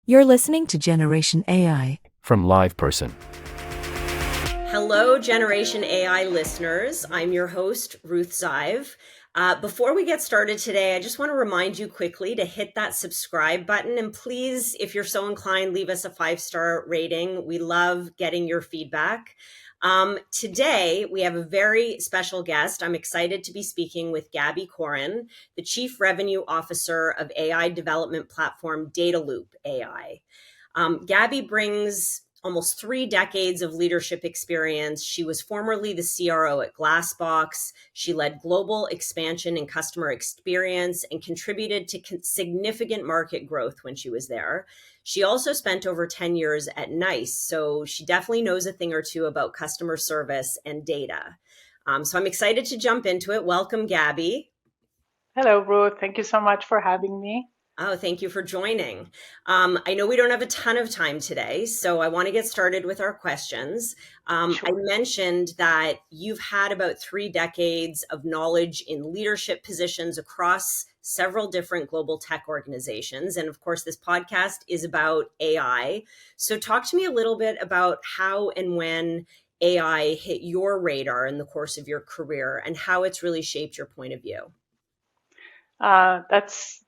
You're listening to Generation AI from LivePerson. Hello, Generation AI listeners. I'm your host, Ruth Zive. Before we get started today, I just want to remind you quickly to hit that subscribe button. And please, if you're so inclined, leave us a 5-star rating. We love getting your feedback. Today, we have a very special guest. I'm excited to be speaking with Gaby Koren, the Chief Revenue Officer of AI development platform Dataloop AI. Gaby brings almost 3 decades of leadership experience. She was formerly the CRO at Glassbox. She led global expansion and customer experience and contributed to significant market growth when she was there. She also spent over 10 years at NICE, so she definitely knows a thing or two about customer service and data. So I'm excited to jump into it. Welcome, Gaby. Hello, Ruth. Thank you so much for having me. Oh, thank you for joining. I know we don't have a ton of time today, so I want to get started with our questions. Sure. I mentioned that you've had about 3 decades of knowledge in leadership positions across several different global tech organizations. And of course, this podcast is about AI. So talk to me a little bit about how and when AI hit your radar in the course of your career and how it's really shaped your point of view. That's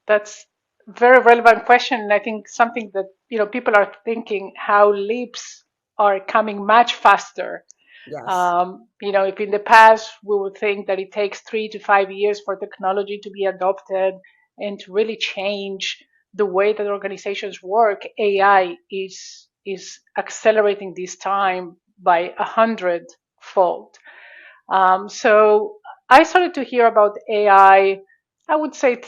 very relevant question, and I think something that people are thinking how leaps are coming much faster. Yes. If in the past we would think that it takes 3 to 5 years for technology to be adopted and to really change the way that organizations work, AI is accelerating this time by 100-fold. So I started to hear about AI, I would say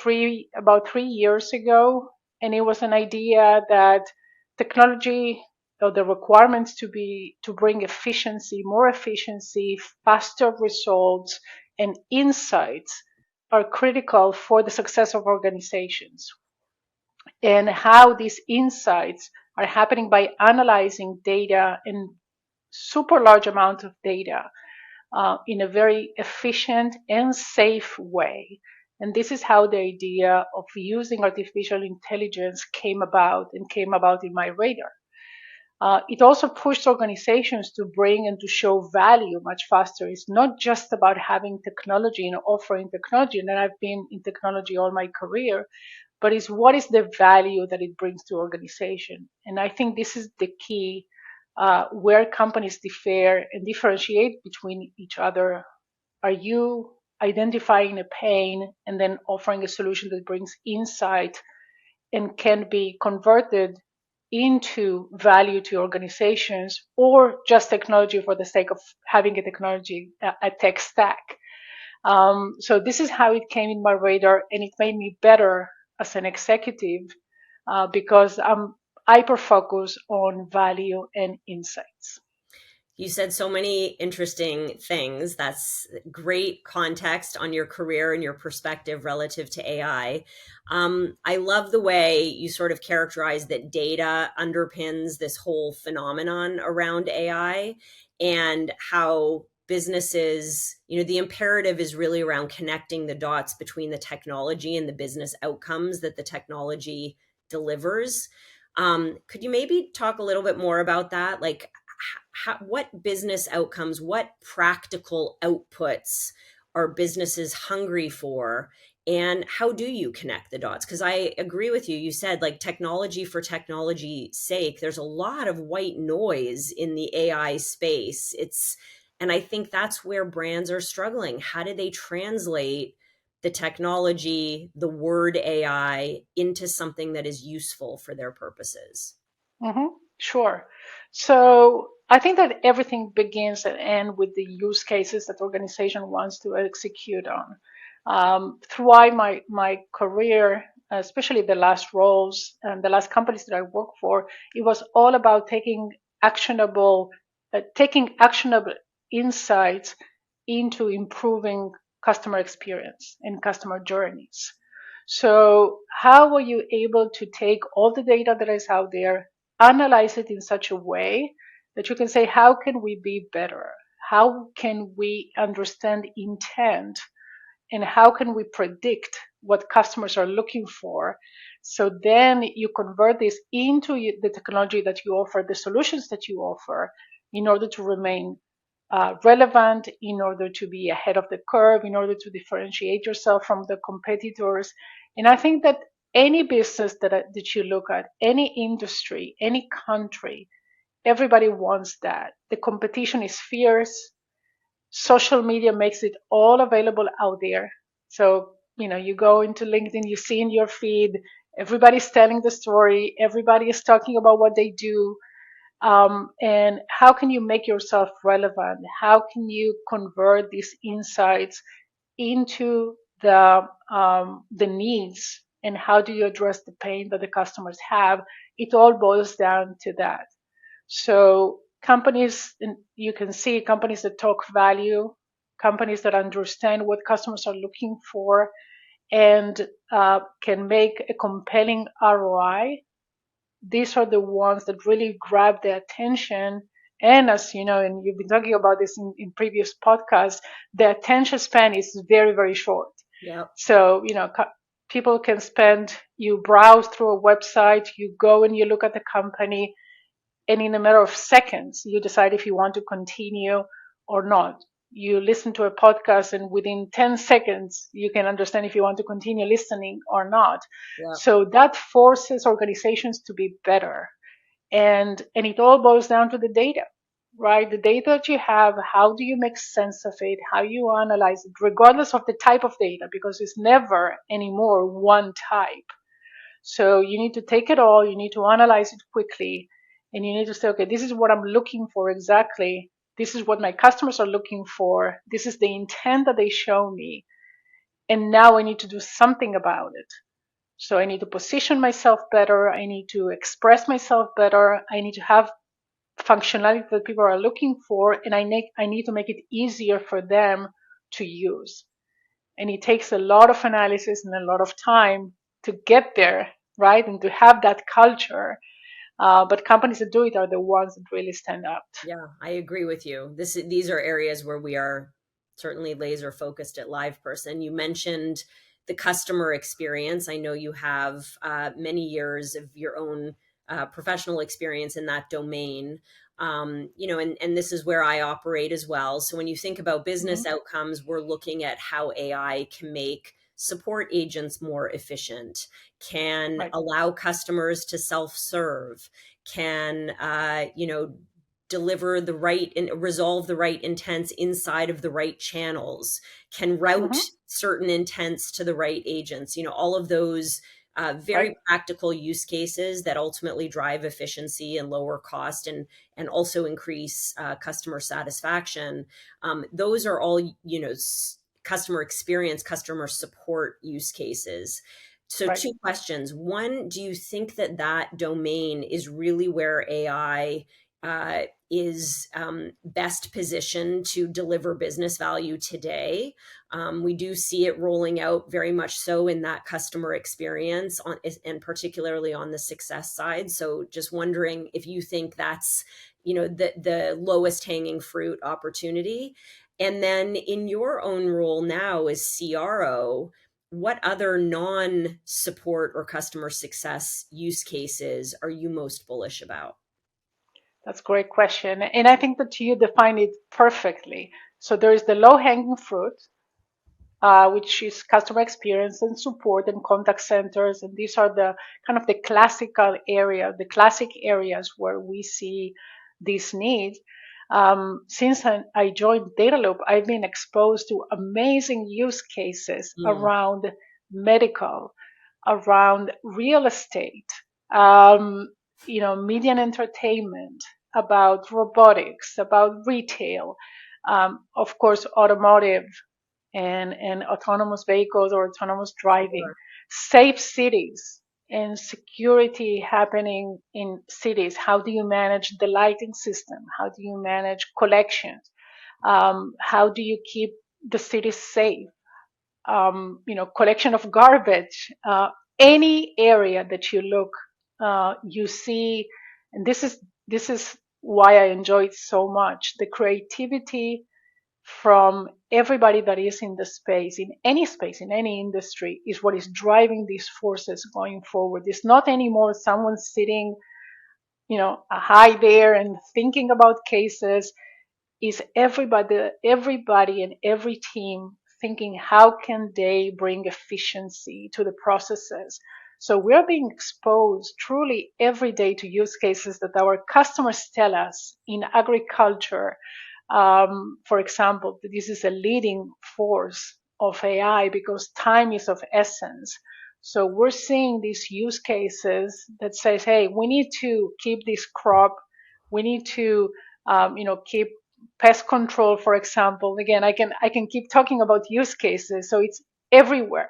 about 3 years ago, and it was an idea that technology or the requirements to bring efficiency, more efficiency, faster results, and insights are critical for the success of organizations. And how these insights are happening by analyzing data in super large amount of data in a very efficient and safe way. And this is how the idea of using artificial intelligence came about in my radar. It also pushed organizations to bring and to show value much faster. It's not just about having technology and offering technology, and I've been in technology all my career, but it's what is the value that it brings to organization. And I think this is the key where companies differ and differentiate between each other. Are you identifying a pain and then offering a solution that brings insight and can be converted into value to organizations, or just technology for the sake of having a technology, a tech stack? So this is how it came in my radar, and it made me better as an executive because I'm hyper-focused on value and insights. You said so many interesting things. That's great context on your career and your perspective relative to AI. I love the way you sort of characterize that data underpins this whole phenomenon around AI and how businesses, the imperative is really around connecting the dots between the technology and the business outcomes that the technology delivers. Could you maybe talk a little bit more about that? Like, what business outcomes, what practical outputs are businesses hungry for, and how do you connect the dots? Because I agree with you. You said like technology for technology's sake. There's a lot of white noise in the AI space. And I think that's where brands are struggling. How do they translate the technology, the word AI, into something that is useful for their purposes? Sure. So I think that everything begins and ends with the use cases that organization wants to execute on. Throughout my career, especially the last roles and the last companies that I worked for, it was all about taking actionable insights into improving customer experience and customer journeys. So how are you able to take all the data that is out there, analyze it in such a way that you can say, how can we be better? How can we understand intent and how can we predict what customers are looking for. So then you convert this into the technology that you offer, the solutions that you offer, in order to remain relevant, in order to be ahead of the curve, in order to differentiate yourself from the competitors. And I think that any business that you look at, any industry, any country, everybody wants that. The competition is fierce. Social media makes it all available out there. So, you go into LinkedIn, you see in your feed, everybody's telling the story, everybody is talking about what they do. And how can you make yourself relevant? How can you convert these insights into the needs? And how do you address the pain that the customers have? It all boils down to that. So companies, and you can see companies that talk value, companies that understand what customers are looking for, and can make a compelling ROI. These are the ones that really grab the attention. And as you know, and you've been talking about this in previous podcasts, the attention span is very, very short. Yep. So, people can spend, you browse through a website, you go and you look at the company, and in a matter of seconds, you decide if you want to continue or not. You listen to a podcast, and within 10 seconds, you can understand if you want to continue listening or not. Yep. So that forces organizations to be better. And it all boils down to the data, right? The data that you have, how do you make sense of it? How you analyze it, regardless of the type of data, because it's never anymore one type. So you need to take it all, you need to analyze it quickly, and you need to say, okay, this is what I'm looking for exactly. This is what my customers are looking for. This is the intent that they show me. And now I need to do something about it. So I need to position myself better. I need to express myself better. I need to have functionality that people are looking for, and I need to make it easier for them to use. And it takes a lot of analysis and a lot of time to get there, right? And to have that culture. But companies that do it are the ones that really stand out. Yeah, I agree with you. These are areas where we are certainly laser focused at LivePerson. You mentioned the customer experience. I know you have many years of your own professional experience in that domain. And this is where I operate as well. So when you think about business outcomes, we're looking at how AI can make support agents more efficient, can allow customers to self-serve, can deliver the right and resolve the right intents inside of the right channels, can route certain intents to the right agents, all of those very practical use cases that ultimately drive efficiency and lower cost and also increase customer satisfaction. Those are all, customer experience, customer support use cases. So two questions. One, do you think that domain is really where AI is best positioned to deliver business value today? We do see it rolling out very much so in that customer experience and particularly on the success side. So just wondering if you think that's, the lowest hanging fruit opportunity. And then in your own role now as CRO, what other non-support or customer success use cases are you most bullish about? That's a great question. And I think that you define it perfectly. So there is the low-hanging fruit, which is customer experience and support and contact centers. And these are the kind of the classic areas where we see these needs. Since I joined Dataloop, I've been exposed to amazing use cases around medical, around real estate, media and entertainment, about robotics, about retail, of course, automotive and autonomous vehicles or autonomous driving, safe cities and security happening in cities. How do you manage the lighting system? How do you manage collections? How do you keep the city safe? Collection of garbage. Any area that you look, you see, and this is why I enjoy it so much. The creativity from everybody that is in the space, in any industry, is what is driving these forces going forward. It's not anymore someone sitting, high there and thinking about cases. Is everybody and every team thinking how can they bring efficiency to the processes. So we're being exposed truly every day to use cases that our customers tell us in agriculture, for example, that this is a leading force of AI because time is of essence. So we're seeing these use cases that says, hey, we need to keep this crop, we need to keep pest control, for example. Again, I can keep talking about use cases, so it's everywhere.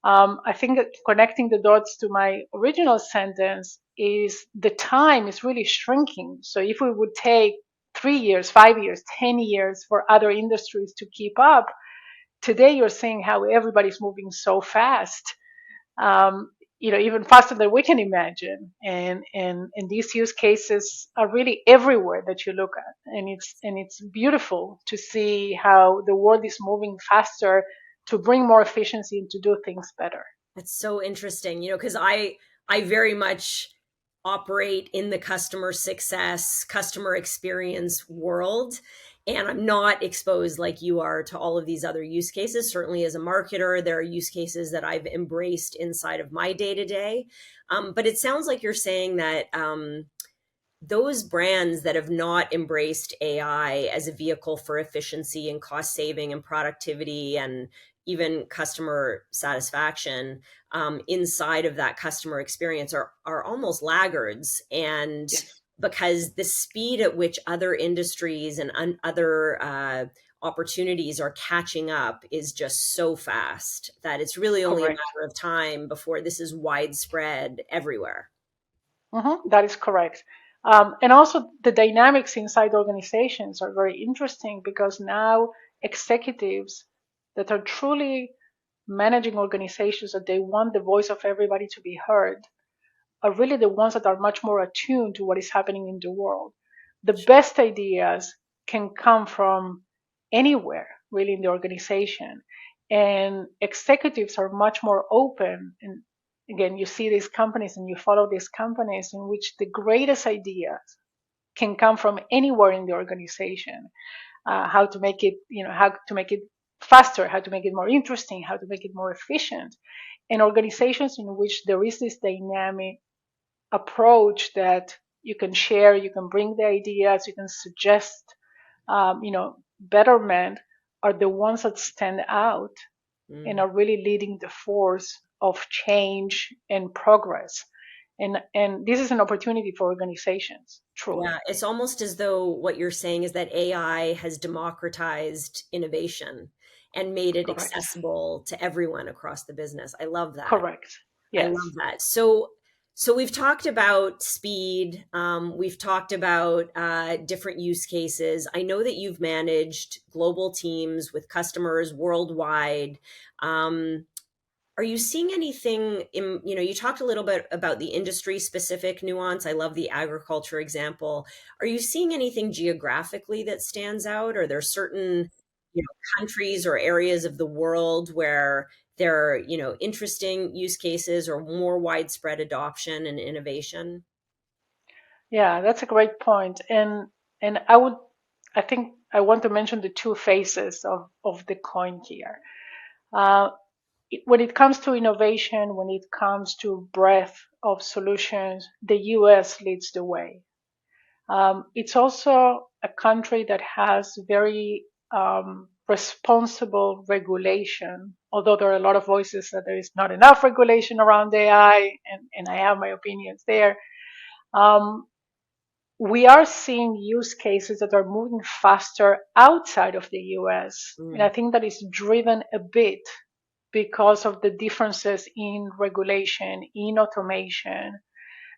I think that connecting the dots to my original sentence is the time is really shrinking. So if we would take 3 years, 5 years, 10 years for other industries to keep up, today you're seeing how everybody's moving so fast, even faster than we can imagine. And these use cases are really everywhere that you look at. And it's beautiful to see how the world is moving faster to bring more efficiency and to do things better. That's so interesting, because I very much operate in the customer success, customer experience world. And I'm not exposed like you are to all of these other use cases. Certainly, as a marketer, there are use cases that I've embraced inside of my day to day. But it sounds like you're saying that those brands that have not embraced AI as a vehicle for efficiency and cost saving and productivity and even customer satisfaction inside of that customer experience are almost laggards. And Yes. because the speed at which other industries and other opportunities are catching up is just so fast that it's really only a Correct. matter of time before this is widespread everywhere. That is correct. And also, the dynamics inside organizations are very interesting because now executives that are truly managing organizations that they want the voice of everybody to be heard are really the ones that are much more attuned to what is happening in the world. The best ideas can come from anywhere, really, in the organization. And executives are much more open. And again, you see these companies and you follow these companies in which the greatest ideas can come from anywhere in the organization. How to make it, how to make it faster, how to make it more interesting, how to make it more efficient. And organizations in which there is this dynamic approach that you can share, you can bring the ideas, you can suggest, betterment, are the ones that stand out and are really leading the force of change and progress. And this is an opportunity for organizations, truly. Yeah, it's almost as though what you're saying is that AI has democratized innovation and made it Correct. accessible to everyone across the business. I love that. Correct. I Yes. love that. So we've talked about speed. We've talked about different use cases. I know that you've managed global teams with customers worldwide. Are you seeing anything in, you talked a little bit about the industry specific nuance. I love the agriculture example. Are you seeing anything geographically that stands out? Are there certain, countries or areas of the world where there are, interesting use cases or more widespread adoption and innovation? Yeah, that's a great point. And I think I want to mention the two faces of the coin here. Uh, when it comes to innovation, when it comes to breadth of solutions, the US leads the way. It's also a country that has very responsible regulation, although there are a lot of voices that there is not enough regulation around AI, and I have my opinions there. Um, we are seeing use cases that are moving faster outside of the US. And I Mm, think that is driven a bit because of the differences in regulation, in automation.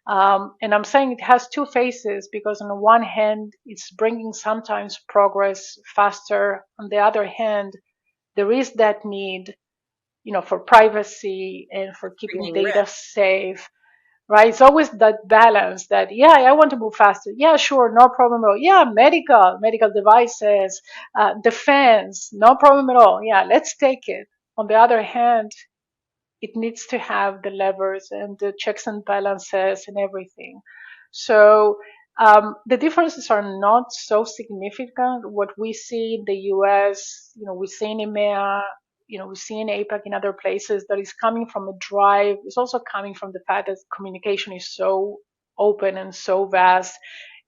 And I'm saying it has two faces because, on the one hand, it's bringing sometimes progress faster. On the other hand, there is that need, for privacy and for keeping bringing data risk. safe. right? It's always that balance that, yeah, I want to move faster. Yeah, sure, no problem at all. Yeah, medical devices, defense, no problem at all. Yeah, let's take it. On the other hand, it needs to have the levers and the checks and balances and everything. So the differences are not so significant. What we see in the US, we see in EMEA, we see in APAC, in other places, that is coming from a drive. It's also coming from the fact that communication is so open and so vast,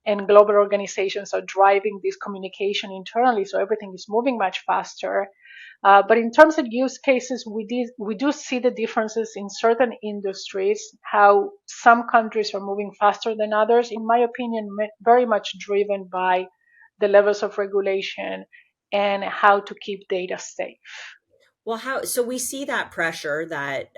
and global organizations are driving this communication internally, so everything is moving much faster. But in terms of use cases, we do see the differences in certain industries, how some countries are moving faster than others, in my opinion, very much driven by the levels of regulation and how to keep data safe. Well, so we see that pressure, that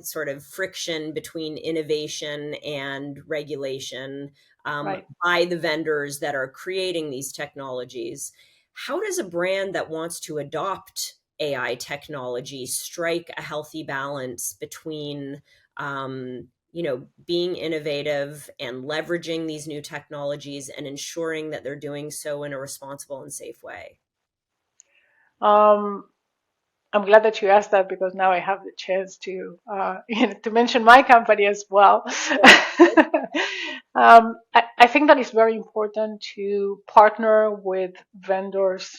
sort of friction between innovation and regulation Right. by the vendors that are creating these technologies. How does a brand that wants to adopt AI technology strike a healthy balance between, being innovative and leveraging these new technologies and ensuring that they're doing so in a responsible and safe way? Um, I'm glad that you asked that, because now I have the chance to to mention my company as well. I think that it's very important to partner with vendors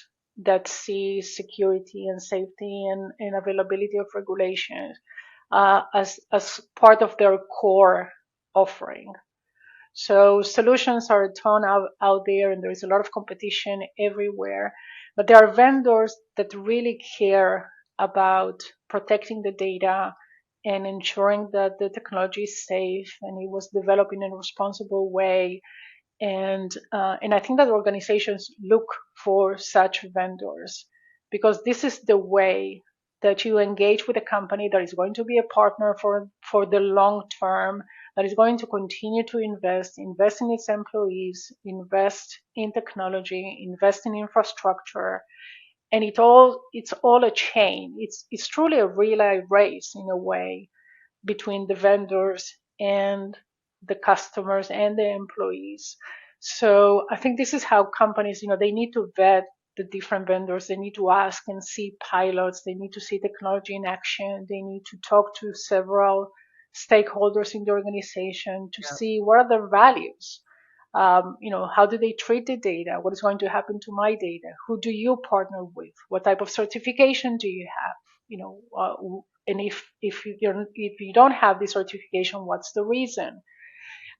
that see security and safety and availability of regulations as part of their core offering. So solutions are a ton out there, and there is a lot of competition everywhere. But there are vendors that really care about protecting the data and ensuring that the technology is safe and it was developed in a responsible way. And I think that organizations look for such vendors, because this is the way that you engage with a company that is going to be a partner for the long term, that is going to continue to invest in its employees, invest in technology, invest in infrastructure. And it's all a chain. It's truly a relay race in a way, between the vendors and the customers and the employees. So I think this is how companies, they need to vet the different vendors. They need to ask and see pilots. They need to see technology in action. They need to talk to several stakeholders in the organization to Yeah. see what are their values. How do they treat the data? What is going to happen to my data? Who do you partner with? What type of certification do you have? And if you don't have the certification, what's the reason?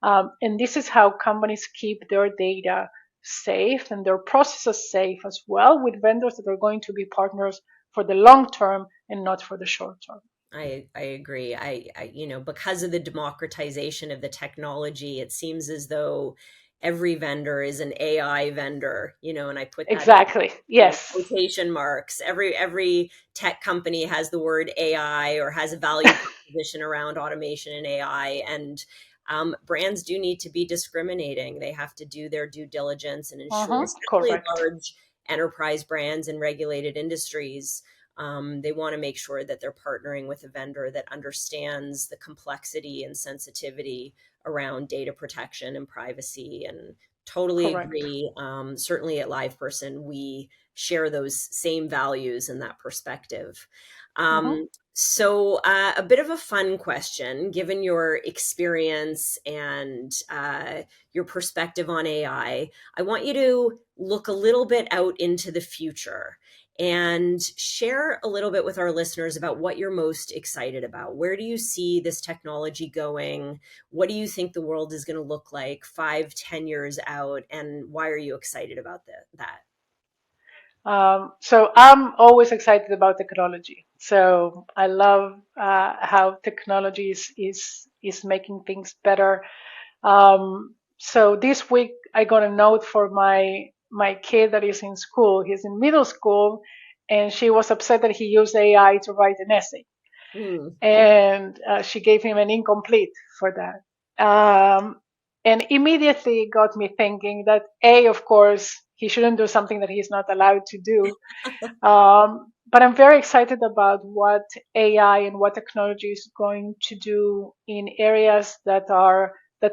And this is how companies keep their data safe and their processes safe as well, with vendors that are going to be partners for the long term and not for the short term. I agree. Because of the democratization of the technology, it seems as though every vendor is an AI vendor, and I put that Exactly. in Yes. quotation marks. Every tech company has the word AI or has a value proposition around automation and AI. And brands do need to be discriminating. They have to do their due diligence and ensure, especially Correct. large enterprise brands and regulated industries. They want to make sure that they're partnering with a vendor that understands the complexity and sensitivity around data protection and privacy. And totally Correct. agree. Certainly at LivePerson, we share those same values and that perspective. Mm-hmm. So, a bit of a fun question, given your experience and your perspective on AI, I want you to look a little bit out into the future and share a little bit with our listeners about what you're most excited about. Where do you see this technology going? What do you think the world is going to look like 5-10 years out? And why are you excited about that? So I'm always excited about technology. So I love how technology is making things better. So this week I got a note for my kid that is in school. He's in middle school, and she was upset that he used AI to write an essay, Hmm. and she gave him an incomplete for that. And immediately it got me thinking that, of course, he shouldn't do something that he's not allowed to do. but I'm very excited about what AI and what technology is going to do in areas that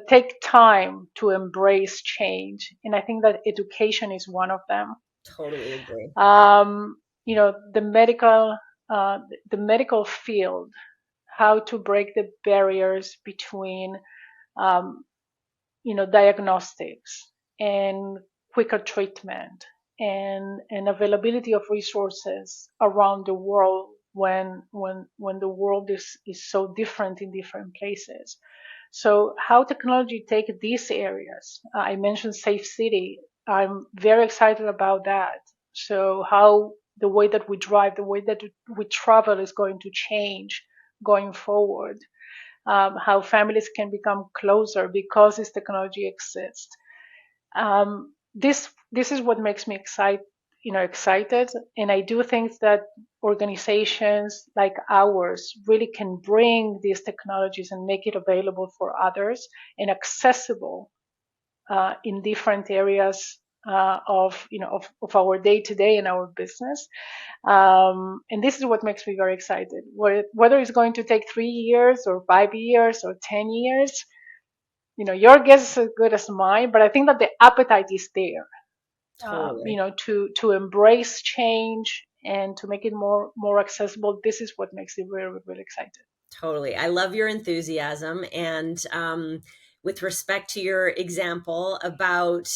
take time to embrace change. And I think that education is one of them. Totally agree. You know, uh, the medical field, how to break the barriers between um, diagnostics and quicker treatment and availability of resources around the world when the world is so different in different places. So how technology take these areas? I mentioned safe city. I'm very excited about that. So how the way that we drive, the way that we travel is going to change going forward, how families can become closer because this technology exists. This is what makes me excited, and I do think that organizations like ours really can bring these technologies and make it available for others and accessible in different areas of our day to day and our business. And this is what makes me very excited. Whether it's going to take 3 years or 5 years or 10 years, your guess is as good as mine, but I think that the appetite is there, Totally. to embrace change and to make it more accessible. This is what makes it really, really exciting. Totally. I love your enthusiasm. And with respect to your example about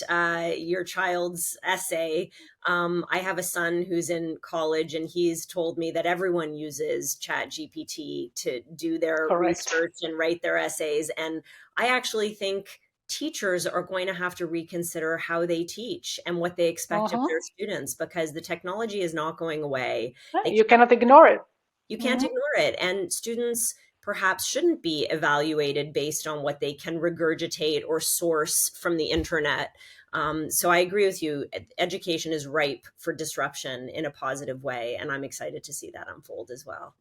your child's essay, I have a son who's in college, and he's told me that everyone uses Chat GPT to do their Correct. research and write their essays. And I actually think teachers are going to have to reconsider how they teach and what they expect of Uh-huh. their students, because the technology is not going away. They You can't cannot ignore it. you can't Mhm. ignore it. And students perhaps shouldn't be evaluated based on what they can regurgitate or source from the internet. So I agree with you. Education is ripe for disruption in a positive way. And I'm excited to see that unfold as well.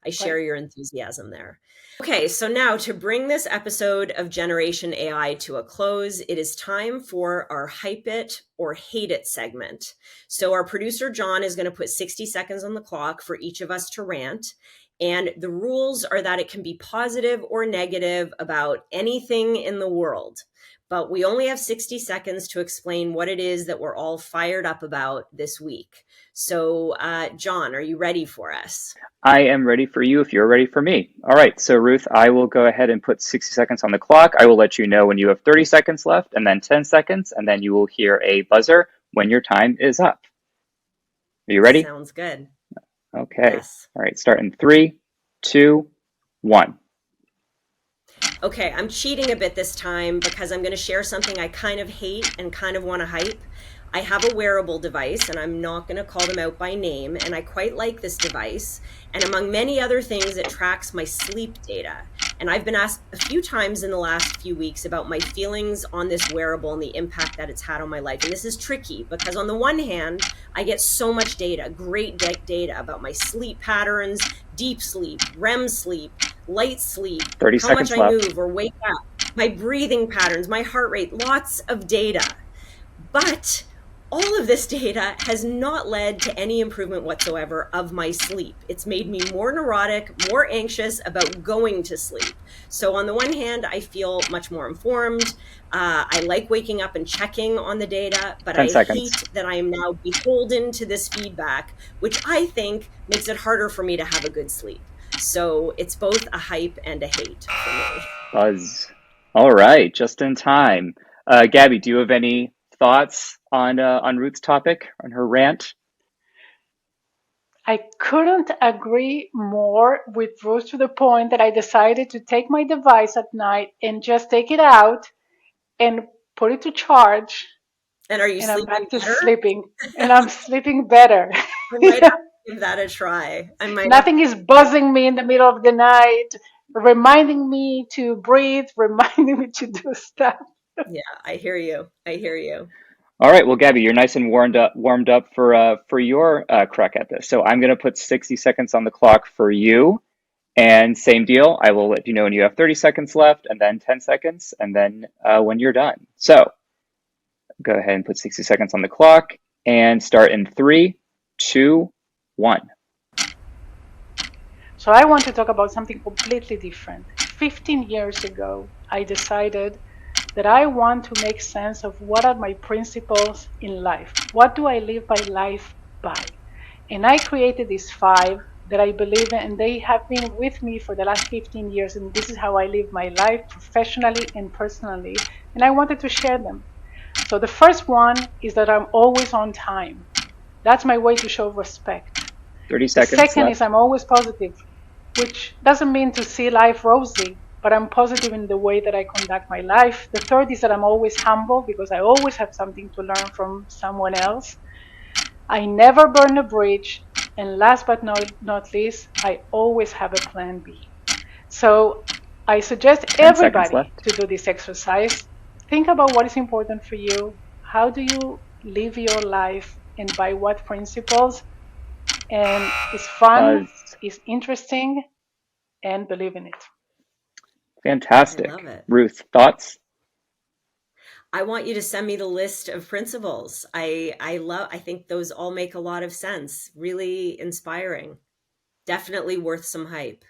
I share Right. your enthusiasm there. Okay, so now to bring this episode of Generation AI to a close, it is time for our Hype It or Hate It segment. So our producer, John, is going to put 60 seconds on the clock for each of us to rant. And the rules are that it can be positive or negative about anything in the world. But we only have 60 seconds to explain what it is that we're all fired up about this week. So, John, are you ready for us? I am ready for you if you're ready for me. All right, so Ruth, I will go ahead and put 60 seconds on the clock. I will let you know when you have 30 seconds left, and then 10 seconds, and then you will hear a buzzer when your time is up. Are you ready? Sounds good. Okay. Yes. All right, start in 3, 2, 1. Okay, I'm cheating a bit this time because I'm going to share something I kind of hate and kind of want to hype. I have a wearable device, and I'm not going to call them out by name, and I quite like this device. And among many other things, it tracks my sleep data. And I've been asked a few times in the last few weeks about my feelings on this wearable and the impact that it's had on my life. And this is tricky because on the one hand, I get so much data, great data about my sleep patterns, deep sleep, REM sleep, light sleep, 30 how much seconds I left. move or wake up, my breathing patterns, my heart rate, lots of data. But all of this data has not led to any improvement whatsoever of my sleep. It's made me more neurotic, more anxious about going to sleep. So on the one hand, I feel much more informed. I like waking up and checking on the data, but 10 I seconds. hate that I am now beholden to this feedback, which I think makes it harder for me to have a good sleep. So it's both a hype and a hate for me. Buzz. All right, just in time. Gabby, do you have any thoughts on Ruth's topic, on her rant? I couldn't agree more with Ruth, to the point that I decided to take my device at night and just take it out and put it to charge, And are you and I'm sleeping back to better? sleeping, and I'm sleeping better. I might have to give that a try. I might have. Nothing is buzzing me in the middle of the night, reminding me to breathe, reminding me to do stuff. Yeah, I hear you. I hear you. All right, well, Gabby, you're nice and warmed up for your crack at this. So I'm going to put 60 seconds on the clock for you, and same deal. I will let you know when you have 30 seconds left, and then 10 seconds, and then when you're done. So go ahead and put 60 seconds on the clock, and start in 3, 2, 1. So I want to talk about something completely different. 15 years ago, I decided that I want to make sense of what are my principles in life. What do I live my life by? And I created these 5 that I believe in, and they have been with me for the last 15 years. And this is how I live my life professionally and personally. And I wanted to share them. So the first one is that I'm always on time. That's my way to show respect. 30 The seconds second left. is I'm always positive, which doesn't mean to see life rosy, but I'm positive in the way that I conduct my life. The third is that I'm always humble because I always have something to learn from someone else. I never burn a bridge. And last but not least, I always have a plan B. So I suggest 10 seconds everybody left. to do this exercise. Think about what is important for you. How do you live your life and by what principles? And it's fun, Buzz. it's interesting, and believe in it. I Fantastic. love it. Ruth, thoughts? I want you to send me the list of principles. I think those all make a lot of sense. Really inspiring. Definitely worth some hype.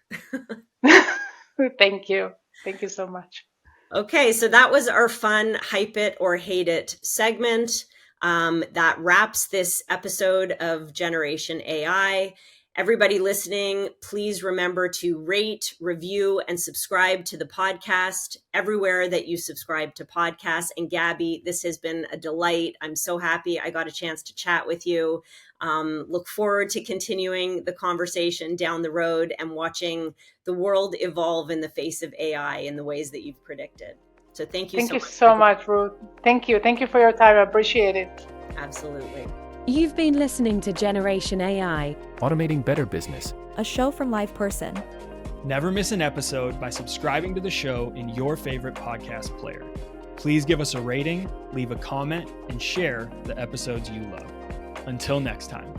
Thank you. Thank you so much. Okay, so that was our fun hype it or hate it segment. That wraps this episode of Generation AI. Everybody listening, please remember to rate, review, and subscribe to the podcast everywhere that you subscribe to podcasts. And Gaby, this has been a delight. I'm so happy I got a chance to chat with you. Look forward to continuing the conversation down the road and watching the world evolve in the face of AI in the ways that you've predicted. So thank you Thank so you much. so much, Ruth. Thank you. Thank you for your time. I appreciate it. Absolutely. You've been listening to Generation AI, Automating Better Business, a show from Live Person. Never miss an episode by subscribing to the show in your favorite podcast player. Please give us a rating, leave a comment, and share the episodes you love. Until next time.